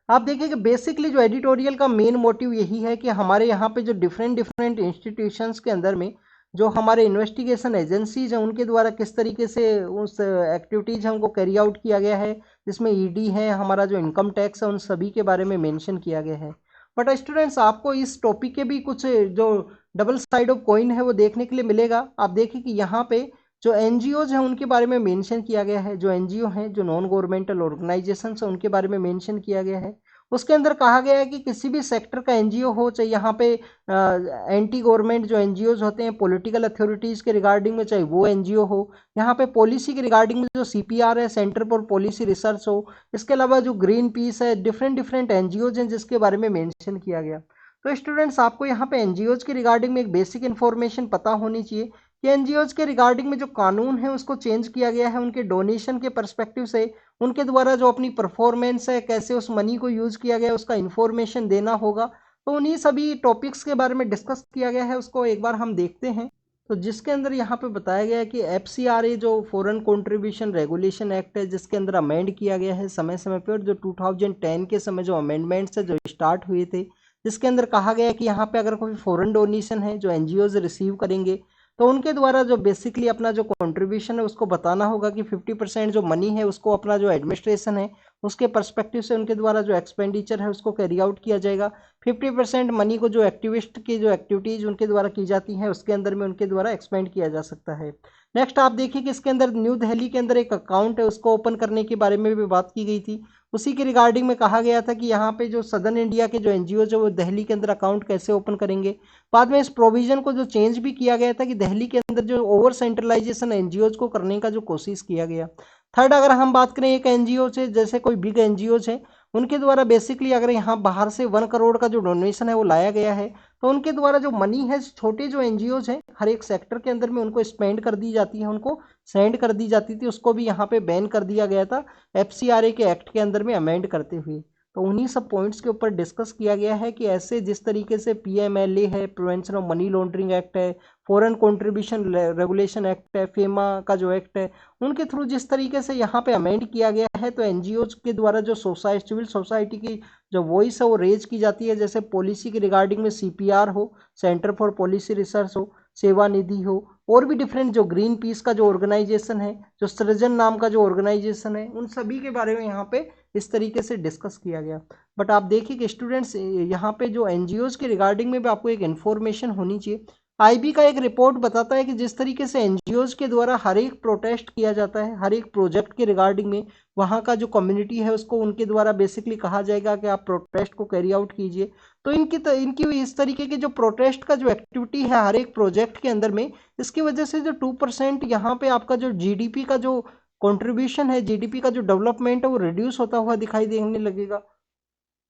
आप देखिए कि बेसिकली जो एडिटोरियल का मेन मोटिव यही है कि हमारे यहाँ पे जो डिफरेंट इंस्टीट्यूशंस के अंदर में जो हमारे इन्वेस्टिगेशन एजेंसीज हैं उनके द्वारा किस तरीके से उस एक्टिविटीज़ हैं उनको कैरी आउट किया गया है, जिसमें ईडी है, हमारा जो इनकम टैक्स है, उन सभी के बारे में मेंशन किया गया है। बट स्टूडेंट्स आपको इस टॉपिक के भी कुछ जो डबल साइड ऑफ कॉइन है वो देखने के लिए मिलेगा। आप देखिए कि यहाँ पे जो एनजीओज हैं उनके बारे में मेंशन किया गया है, जो एनजीओ हैं जो नॉन गवर्नमेंटल ऑर्गेनाइजेशन है उनके बारे में मेंशन किया गया है। उसके अंदर कहा गया है कि किसी भी सेक्टर का एनजीओ हो, चाहे यहाँ पे एंटी गवर्नमेंट जो एनजीओज होते हैं पॉलिटिकल अथॉरिटीज़ के रिगार्डिंग में, चाहे वो एनजीओ हो, यहाँ पे पॉलिसी के रिगार्डिंग में जो सीपीआर है, सेंटर फॉर पॉलिसी रिसर्च हो, इसके अलावा जो ग्रीन पीस है, डिफरेंट डिफरेंट एनजीओज हैं जिसके बारे में मेंशन किया गया। तो स्टूडेंट्स आपको यहाँ पे एनजीओज के रिगार्डिंग में एक बेसिक इन्फॉर्मेशन पता होनी चाहिए कि एनजीओज के रिगार्डिंग में जो कानून है उसको चेंज किया गया है उनके डोनेशन के परस्पेक्टिव से, उनके द्वारा जो अपनी परफॉर्मेंस है, कैसे उस मनी को यूज़ किया गया, उसका इन्फॉर्मेशन देना होगा। तो उन्हीं सभी टॉपिक्स के बारे में डिस्कस किया गया है, उसको एक बार हम देखते हैं। तो जिसके अंदर यहाँ पे बताया गया है कि एफसीआरए जो फॉरेन कंट्रीब्यूशन रेगुलेशन एक्ट है, जिसके अंदर अमेंड किया गया है समय समय पर, और जो 2010 के समय जो अमेंडमेंट्स है जो स्टार्ट हुए थे, जिसके अंदर कहा गया है कि यहाँ पे अगर कोई फॉरेन डोनेशन है जो एनजीओज रिसीव करेंगे तो उनके द्वारा जो बेसिकली अपना जो कंट्रीब्यूशन है उसको बताना होगा कि 50% जो मनी है उसको अपना जो एडमिनिस्ट्रेशन है उसके पर्सपेक्टिव से उनके द्वारा जो एक्सपेंडिचर है उसको कैरी आउट किया जाएगा। 50% मनी को जो एक्टिविस्ट की जो एक्टिविटीज़ उनके द्वारा की जाती हैं उसके अंदर में उनके द्वारा एक्सपेंड किया जा सकता है। नेक्स्ट आप देखिए कि इसके अंदर न्यू दिल्ली के अंदर एक अकाउंट है उसको ओपन करने के बारे में भी बात की गई थी। उसी के रिगार्डिंग में कहा गया था कि यहाँ पे जो सदर्न इंडिया के जो एनजीओ है वो दिल्ली के अंदर अकाउंट कैसे ओपन करेंगे। बाद में इस प्रोविजन को जो चेंज भी किया गया था कि दिल्ली के अंदर जो ओवर सेंट्रलाइजेशन एनजीओज को करने का जो कोशिश किया गया। थर्ड अगर हम बात करें एक एनजीओ से, जैसे कोई बिग एनजीओज है उनके द्वारा बेसिकली अगर यहाँ बाहर से 1 करोड़ का जो डोनेशन है वो लाया गया है तो उनके द्वारा जो मनी है छोटे जो एनजीओज हैं हर एक सेक्टर के अंदर में उनको स्पेंड कर दी जाती है, उनको सेंड कर दी जाती थी, उसको भी यहाँ पे बैन कर दिया गया था एफसीआरए के एक्ट के अंदर में अमेंड करते हुए। तो उन्हीं सब पॉइंट्स के ऊपर डिस्कस किया गया है कि ऐसे जिस तरीके से पीएमएलए है, prevention of money laundering act है, फॉरेन कंट्रीब्यूशन रेगुलेशन एक्ट है, फेमा का जो एक्ट है, उनके थ्रू जिस तरीके से यहाँ पे अमेंड किया गया है तो एनजीओज के द्वारा जो सोसाइटी सिविल सोसाइटी की जो वॉइस है वो रेज की जाती है। जैसे पॉलिसी के रिगार्डिंग में सीपीआर हो, सेंटर फॉर पॉलिसी रिसर्च हो, सेवा निधि हो, और भी डिफरेंट जो ग्रीन पीस का जो ऑर्गेनाइजेशन है, जो सृजन नाम का जो ऑर्गेनाइजेशन है, उन सभी के बारे में यहाँ पे इस तरीके से डिस्कस किया गया। बट आप देखिए कि स्टूडेंट्स यहाँ पे जो एनजीओज के रिगार्डिंग में भी आपको एक इन्फॉर्मेशन होनी चाहिए। आईबी का एक रिपोर्ट बताता है कि जिस तरीके से एनजीओज के द्वारा हर एक प्रोटेस्ट किया जाता है, हर एक प्रोजेक्ट के रिगार्डिंग में वहाँ का जो कम्युनिटी है उसको उनके द्वारा बेसिकली कहा जाएगा कि आप प्रोटेस्ट को कैरी आउट कीजिए। तो इनकी इस तरीके के जो प्रोटेस्ट का जो एक्टिविटी है हर एक प्रोजेक्ट के अंदर में, इसकी वजह से जो 2% यहाँ पे आपका जो जीडीपी का जो कंट्रीब्यूशन है, जीडीपी का जो डेवलपमेंट है वो रिड्यूस होता हुआ दिखाई देने लगेगा।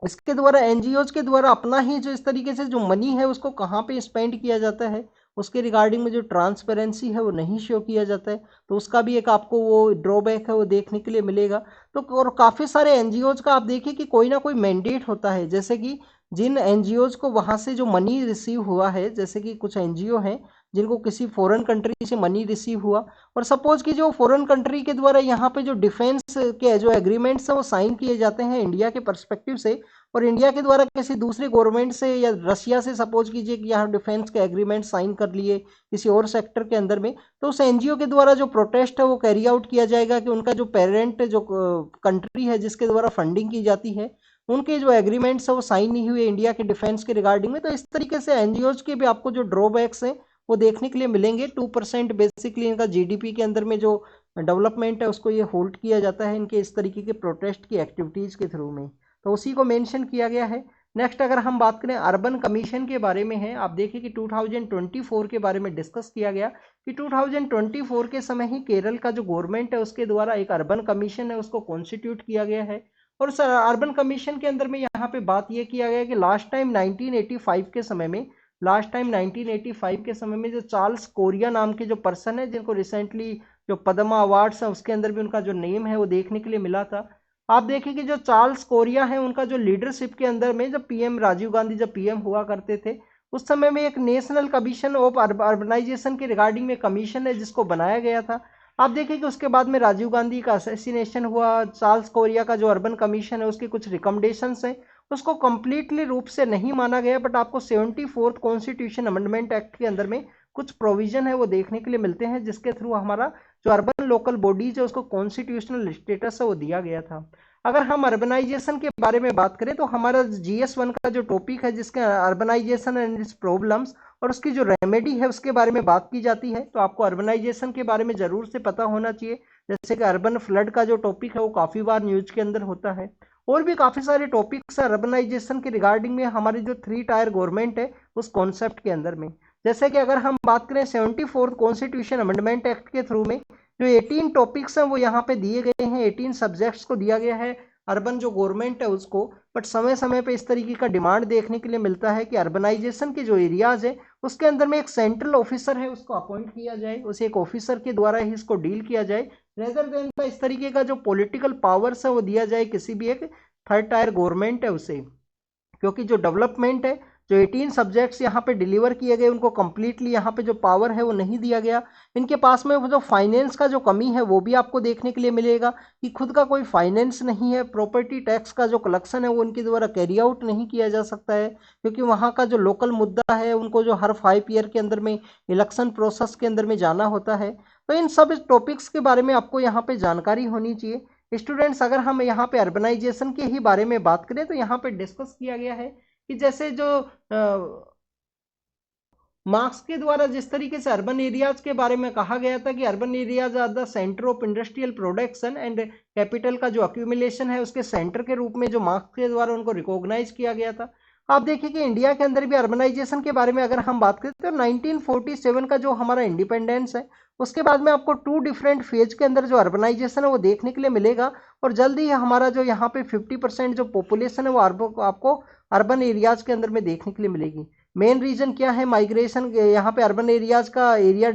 इसके द्वारा एनजीओज के द्वारा अपना ही जो इस तरीके से जो मनी है उसको कहाँ पे स्पेंड किया जाता है उसके रिगार्डिंग में जो ट्रांसपेरेंसी है वो नहीं शो किया जाता है, तो उसका भी एक आपको वो ड्रॉबैक है वो देखने के लिए मिलेगा। तो और काफ़ी सारे एनजीओज का आप देखिए कि कोई ना कोई मैंडेट होता है, जैसे कि जिन एनजीओज को वहाँ से जो मनी रिसीव हुआ है, जैसे कि कुछ एनजीओ हैं जिनको किसी फॉरेन कंट्री से मनी रिसीव हुआ और सपोज कि जो फॉरेन कंट्री के द्वारा यहाँ पे जो डिफेंस के जो एग्रीमेंट्स हैं वो साइन किए जाते हैं इंडिया के पर्सपेक्टिव से, और इंडिया के द्वारा किसी दूसरे गवर्नमेंट से या रशिया से सपोज कीजिए कि यहाँ डिफेंस के एग्रीमेंट साइन कर लिए किसी और सेक्टर के अंदर में, तो उस एनजीओ के द्वारा जो प्रोटेस्ट है वो कैरी आउट किया जाएगा कि उनका जो पेरेंट जो कंट्री है जिसके द्वारा फंडिंग की जाती है उनके जो एग्रीमेंट्स है वो साइन नहीं हुए इंडिया के डिफेंस के रिगार्डिंग में। तो इस तरीके से एनजीओज के भी आपको जो ड्रॉबैक्स हैं वो देखने के लिए मिलेंगे। 2% बेसिकली इनका जीडीपी के अंदर में जो डेवलपमेंट है उसको ये होल्ड किया जाता है इनके इस तरीके के प्रोटेस्ट की एक्टिविटीज़ के थ्रू में, तो उसी को मेंशन किया गया है। नेक्स्ट अगर हम बात करें अर्बन कमीशन के बारे में है, आप देखिए कि 2024 के बारे में डिस्कस किया गया कि 2024 के समय ही केरल का जो गवर्नमेंट है उसके द्वारा एक अर्बन कमीशन है उसको कॉन्स्टिट्यूट किया गया है। और सर अर्बन कमीशन के अंदर में यहाँ पे बात ये किया गया कि लास्ट टाइम 1985 के समय में जो चार्ल्स कोरिया नाम के जो पर्सन है जिनको रिसेंटली जो पद्मा अवार्ड्स है उसके अंदर भी उनका जो नेम है वो देखने के लिए मिला था। आप देखिए कि जो चार्ल्स कोरिया है उनका जो लीडरशिप के अंदर में जब पीएम राजीव गांधी जब पीएम हुआ करते थे उस समय में एक नेशनल कमीशन ऑफ अर्बनाइजेशन के रिगार्डिंग में कमीशन है जिसको बनाया गया था। आप देखिए कि उसके बाद में राजीव गांधी का असैसिनेशन हुआ, चार्ल्स कोरिया का जो अर्बन कमीशन है उसके कुछ रिकमेंडेशंस हैं उसको कंप्लीटली रूप से नहीं माना गया, बट आपको 74th कॉन्स्टिट्यूशन अमेंडमेंट एक्ट के अंदर में कुछ प्रोविजन है वो देखने के लिए मिलते हैं जिसके थ्रू हमारा जो अर्बन लोकल बॉडीज है उसको कॉन्स्टिट्यूशनल स्टेटस है वो दिया गया था। अगर हम अर्बनाइजेशन के बारे में बात करें तो हमारा GS1 का जो टॉपिक है जिसके अर्बनाइजेशन एंड इट्स प्रॉब्लम्स और उसकी जो रेमेडी है उसके बारे में बात की जाती है, तो आपको अर्बनाइजेशन के बारे में ज़रूर से पता होना चाहिए। जैसे कि अर्बन फ्लड का जो टॉपिक है वो काफ़ी बार न्यूज के अंदर होता है। और भी काफ़ी सारे टॉपिक्स है अर्बनाइजेशन के रिगार्डिंग में हमारी जो 3 टायर गवर्नमेंट है उस कॉन्सेप्ट के अंदर में। जैसे कि अगर हम बात करें 74th कॉन्स्टिट्यूशन अमेंडमेंट एक्ट के थ्रू में जो 18 टॉपिक्स हैं वो यहाँ पे दिए गए हैं, 18 सब्जेक्ट्स को दिया गया है अर्बन जो गवर्नमेंट है उसको। बट समय समय पे इस तरीके का डिमांड देखने के लिए मिलता है कि अर्बनाइजेशन के जो एरियाज है उसके अंदर में एक सेंट्रल ऑफिसर है उसको अपॉइंट किया जाए, उसे एक ऑफिसर के द्वारा ही इसको डील किया जाए, रेदर देन इस तरीके का जो पॉलिटिकल पावर्स है वो दिया जाए किसी भी एक थर्ड टायर गवर्नमेंट है उसे। क्योंकि जो डेवलपमेंट है, जो 18 सब्जेक्ट्स यहाँ पे डिलीवर किए गए उनको कंप्लीटली यहाँ पे जो पावर है वो नहीं दिया गया। इनके पास में वो जो फाइनेंस का जो कमी है वो भी आपको देखने के लिए मिलेगा कि खुद का कोई फाइनेंस नहीं है, प्रॉपर्टी टैक्स का जो कलेक्शन है वो उनके द्वारा कैरी आउट नहीं किया जा सकता है, क्योंकि वहाँ का जो लोकल मुद्दा है उनको जो हर 5 ईयर के अंदर में इलेक्शन प्रोसेस के अंदर में जाना होता है। तो इन सब टॉपिक्स के बारे में आपको यहाँ पे जानकारी होनी चाहिए स्टूडेंट्स। अगर हम यहाँ पे अर्बनाइजेशन के ही बारे में बात करें तो यहाँ पे डिस्कस किया गया है कि जैसे जो मार्क्स के द्वारा जिस तरीके से अर्बन एरियाज के बारे में कहा गया था कि urban areas are the centre of industrial production and capital का जो अक्यूमुलेशन है उसके सेंटर के रूप में जो मार्क्स के द्वारा उनको रिकॉग्नाइज किया गया था। आप देखिए कि इंडिया के अंदर भी अर्बनाइजेशन के बारे में अगर हम बात करें तो 1947 का जो हमारा इंडिपेंडेंस है उसके बाद में आपको 2 डिफरेंट फेज के अंदर जो अर्बनाइजेशन है वो देखने के लिए मिलेगा। और जल्दी ही हमारा जो यहाँ पे 50% जो पॉपुलेशन है वो आपको अर्बन एरियाज के अंदर में देखने के लिए मिलेगी। मेन रीजन क्या है माइग्रेशन, यहाँ पे अर्बन एरियाज का एरिया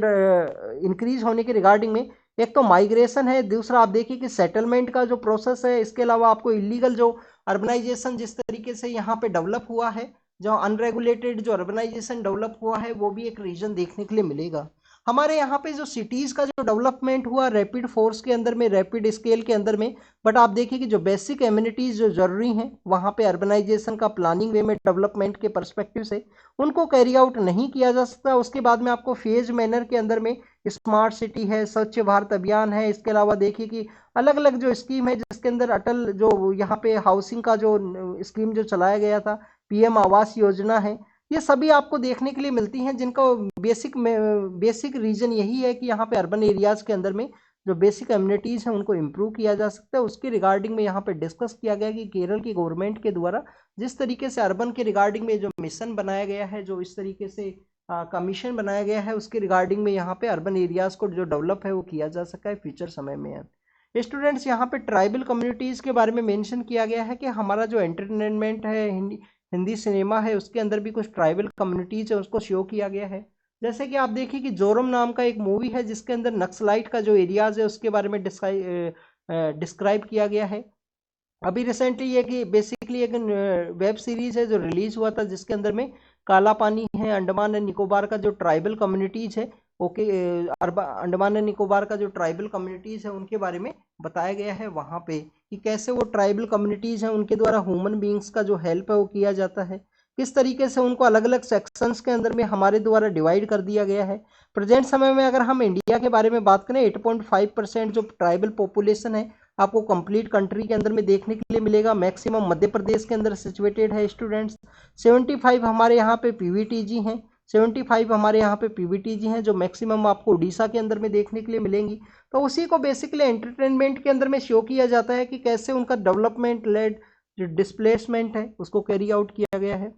इंक्रीज होने के रिगार्डिंग में एक तो माइग्रेशन है, दूसरा आप देखिए कि सेटलमेंट का जो प्रोसेस है, इसके अलावा आपको इलीगल जो अर्बनाइजेशन जिस तरीके से यहाँ पे डेवलप हुआ है, जो अनरेगुलेटेड जो अर्बनाइजेशन डेवलप हुआ है वो भी एक रीजन देखने के लिए मिलेगा। हमारे यहाँ पे जो सिटीज़ का जो डेवलपमेंट हुआ रैपिड फोर्स के अंदर में, रैपिड स्केल के अंदर में, बट आप देखिए कि जो बेसिक एम्यूनिटीज़ जो ज़रूरी हैं वहाँ पे अर्बनाइजेशन का प्लानिंग वे में डेवलपमेंट के पर्सपेक्टिव से उनको कैरी आउट नहीं किया जा सकता। उसके बाद में आपको फेज मैनर के अंदर में स्मार्ट सिटी है, स्वच्छ भारत अभियान है, इसके अलावा देखिए कि अलग अलग जो स्कीम है जिसके अंदर अटल जो यहाँ पे हाउसिंग का जो स्कीम जो चलाया गया था, पीएम आवास योजना है, ये सभी आपको देखने के लिए मिलती हैं जिनका बेसिक रीजन यही है कि यहाँ पे अर्बन एरियाज के अंदर में जो बेसिक एम्यूनिटीज़ हैं उनको इम्प्रूव किया जा सकता है। उसके रिगार्डिंग में यहाँ पे डिस्कस किया गया कि केरल की गवर्नमेंट के द्वारा जिस तरीके से अर्बन के रिगार्डिंग में जो मिशन बनाया गया है, जो इस तरीके से कमीशन बनाया गया है, उसके रिगार्डिंग में यहाँ पे अर्बन एरियाज को जो डेवलप है वो किया जा सका है फ्यूचर समय में। स्टूडेंट्स यहाँ पे ट्राइबल कम्युनिटीज़ के बारे में मेंशन किया गया है कि हमारा जो एंटरटेनमेंट है, हिंदी सिनेमा है, उसके अंदर भी कुछ ट्राइबल कम्युनिटीज़ है उसको शो किया गया है। जैसे कि आप देखिए कि जोरम नाम का एक मूवी है जिसके अंदर नक्सलाइट का जो एरियाज है उसके बारे में डिस्क्राइब किया गया है। अभी रिसेंटली ये कि बेसिकली एक वेब सीरीज है जो रिलीज हुआ था जिसके अंदर में काला पानी है, अंडमान एंड निकोबार का जो ट्राइबल कम्युनिटीज है, ओके, अंडमान एंड निकोबार का जो ट्राइबल कम्युनिटीज है उनके बारे में बताया गया है वहाँ पे कि कैसे वो ट्राइबल कम्युनिटीज हैं उनके द्वारा ह्यूमन बींग्स का जो हेल्प है वो किया जाता है, किस तरीके से उनको अलग अलग सेक्शंस के अंदर में हमारे द्वारा डिवाइड कर दिया गया है। प्रेजेंट समय में अगर हम इंडिया के बारे में बात करें 8.5% जो ट्राइबल पॉपुलेशन है आपको कंप्लीट कंट्री के अंदर में देखने के लिए मिलेगा। मैक्सिमम मध्य प्रदेश के अंदर सिचुएटेड है स्टूडेंट्स। 75 हमारे यहाँ पे पीवीटीजी हैं, 75 हमारे यहाँ पे पीवीटीजी हैं जो मैक्सिमम आपको उड़ीसा के अंदर में देखने के लिए मिलेंगी। तो उसी को बेसिकली एंटरटेनमेंट के अंदर में शो किया जाता है कि कैसे उनका डेवलपमेंट लेड जो डिस्प्लेसमेंट है उसको कैरी आउट किया गया है।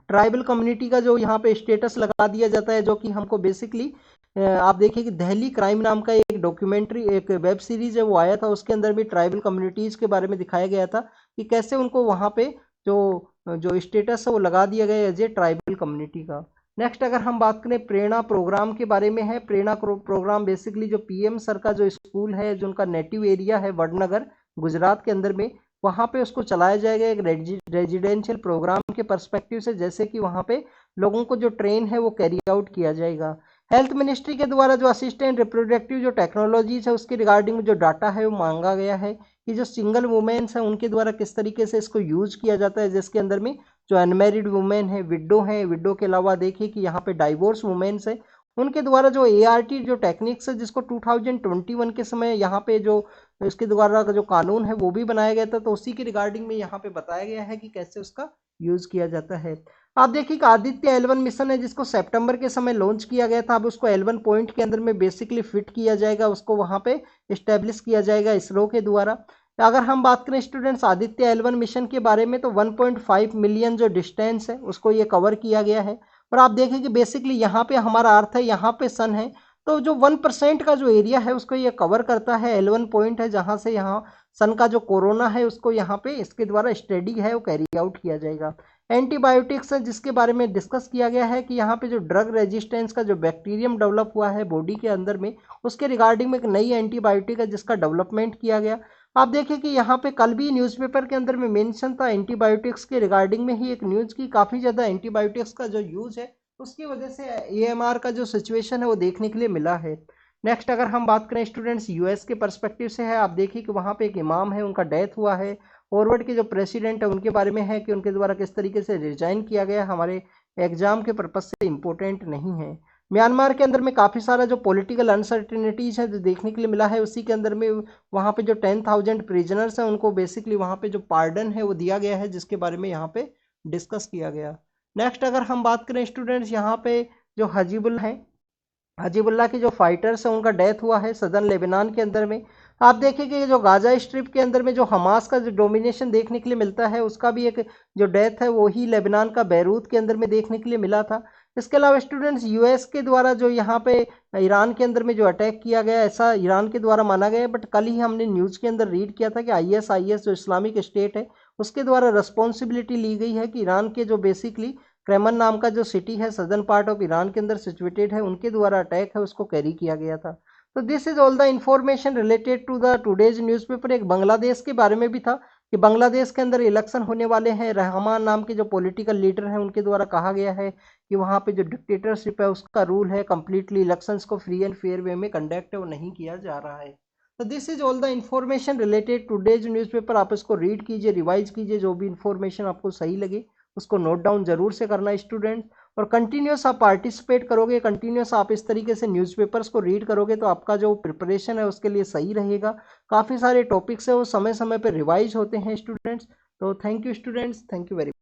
ट्राइबल कम्युनिटी का जो यहाँ पे स्टेटस लगा दिया जाता है जो कि हमको बेसिकली आप देखिए कि दिल्ली क्राइम नाम का एक डॉक्यूमेंट्री एक वेब सीरीज है वो आया था, उसके अंदर भी ट्राइबल कम्युनिटीज़ के बारे में दिखाया गया था कि कैसे उनको वहाँ पे जो स्टेटस है वो लगा दिया गया एज ए ट्राइबल कम्युनिटी का। नेक्स्ट अगर हम बात करें प्रेरणा प्रोग्राम के बारे में है, प्रेरणा प्रोग्राम बेसिकली जो पीएम सर का जो स्कूल है जो उनका नेटिव एरिया है वडनगर गुजरात के अंदर में, वहाँ पे उसको चलाया जाएगा एक रेजिडेंशियल प्रोग्राम के पर्सपेक्टिव से, जैसे कि वहाँ पे लोगों को जो ट्रेन है वो कैरी आउट किया जाएगा। हेल्थ मिनिस्ट्री के द्वारा जो असिस्टेंट रिप्रोडक्टिव जो टेक्नोलॉजीज है उसके रिगार्डिंग में जो डाटा है वो मांगा गया है कि जो सिंगल वुमेन्स हैं उनके द्वारा किस तरीके से इसको यूज किया जाता है, जिसके अंदर में जो अनमेरिड वुमेन है, विडो है, विडो के अलावा देखिए कि यहाँ पे डाइवोर्स वुमेन्स है उनके द्वारा जो ART जो टेक्निक्स है जिसको 2021 के समय यहाँ पे जो इसके द्वारा जो कानून है वो भी बनाया गया था, तो उसी के रिगार्डिंग में यहाँ पे बताया गया है कि कैसे उसका यूज किया जाता है। आप देखिए कि आदित्य L1 मिशन है जिसको सितंबर के समय लॉन्च किया गया था, अब उसको L1 पॉइंट के अंदर में बेसिकली फिट किया जाएगा, उसको वहाँ पे इस्टेब्लिश किया जाएगा इसरो के द्वारा। अगर हम बात करें स्टूडेंट्स आदित्य L1 मिशन के बारे में, तो 1.5 मिलियन जो डिस्टेंस है उसको ये कवर किया गया है। और आप देखें कि बेसिकली यहाँ पे हमारा अर्थ है, यहाँ पे सन है, तो जो 1% का जो एरिया है उसको ये कवर करता है। L1 पॉइंट है जहाँ से यहाँ सन का जो कोरोना है उसको यहाँ पे इसके द्वारा स्टडी है वो कैरी आउट किया जाएगा। एंटीबायोटिक्स है जिसके बारे में डिस्कस किया गया है कि यहाँ पे जो ड्रग रेजिस्टेंस का जो बैक्टीरियम डेवलप हुआ है बॉडी के अंदर में, उसके रिगार्डिंग में एक नई एंटीबायोटिक है जिसका डेवलपमेंट किया गया। आप देखिए कि यहाँ पे कल भी न्यूज़पेपर के अंदर में मेंशन था एंटीबायोटिक्स के रिगार्डिंग में ही एक न्यूज़ की, काफ़ी ज़्यादा एंटीबायोटिक्स का जो यूज़ है उसकी वजह से AMR का जो सिचुएशन है वो देखने के लिए मिला है। नेक्स्ट अगर हम बात करें स्टूडेंट्स US के पर्सपेक्टिव से है, आप देखिए कि वहाँ पे एक इमाम है, उनका डेथ हुआ है। फॉरवर्ड के जो प्रेसिडेंट है उनके बारे में है कि उनके द्वारा किस तरीके से रिजाइन किया गया, हमारे एग्जाम के पर्पज से इम्पोर्टेंट नहीं है। म्यांमार के अंदर में काफ़ी सारा जो पॉलिटिकल अनसर्टिनिटीज है जो देखने के लिए मिला है, उसी के अंदर में वहाँ पे जो 10,000 प्रिजनर्स हैं उनको बेसिकली वहाँ पे जो पार्डन है वो दिया गया है, जिसके बारे में यहाँ पे डिस्कस किया गया। नेक्स्ट अगर हम बात करें स्टूडेंट्स, यहाँ पे जो हजीबुल्ला के जो फाइटर्स हैं उनका डेथ हुआ है सदर्न लेबनान के अंदर में। आप देखिए कि जो गाजा स्ट्रिप के अंदर में जो हमास का जो डोमिनेशन देखने के लिए मिलता है उसका भी एक जो डेथ है वही लेबनान का बैरूत के अंदर में देखने के लिए मिला था। इसके अलावा स्टूडेंट्स US के द्वारा जो यहाँ पे ईरान के अंदर में जो अटैक किया गया, ऐसा ईरान के द्वारा माना गया, बट कल ही हमने न्यूज़ के अंदर रीड किया था कि ISIS जो इस्लामिक स्टेट है उसके द्वारा रिस्पॉन्सिबिलिटी ली गई है कि ईरान के जो बेसिकली क्रेमन नाम का जो सिटी है सदर्न पार्ट ऑफ ईरान के अंदर सिचुएटेड है, उनके द्वारा अटैक है उसको कैरी किया गया था। तो this is all the information related to the today's newspaper. एक बांग्लादेश के बारे में भी था कि बांग्लादेश के अंदर इलेक्शन होने वाले हैं, रहमान नाम के जो पॉलिटिकल लीडर हैं उनके द्वारा कहा गया है कि वहाँ पे जो डिक्टेटरशिप है उसका रूल है, कंप्लीटली इलेक्शंस को फ्री एंड फेयर वे में कंडक्ट है वो नहीं किया जा रहा है। तो this is all the information related today's newspaper. आप इसको रीड कीजिए, रिवाइज कीजिए, जो भी इंफॉर्मेशन आपको सही लगे उसको नोट डाउन जरूर से करना स्टूडेंट। और कंटिन्यूस आप पार्टिसिपेट करोगे, कंटिन्यूस आप इस तरीके से न्यूज़पेपर्स को रीड करोगे तो आपका जो प्रिपरेशन है उसके लिए सही रहेगा। काफ़ी सारे टॉपिक्स है वो समय समय पर रिवाइज होते हैं स्टूडेंट्स। तो thank you students, thank you very much.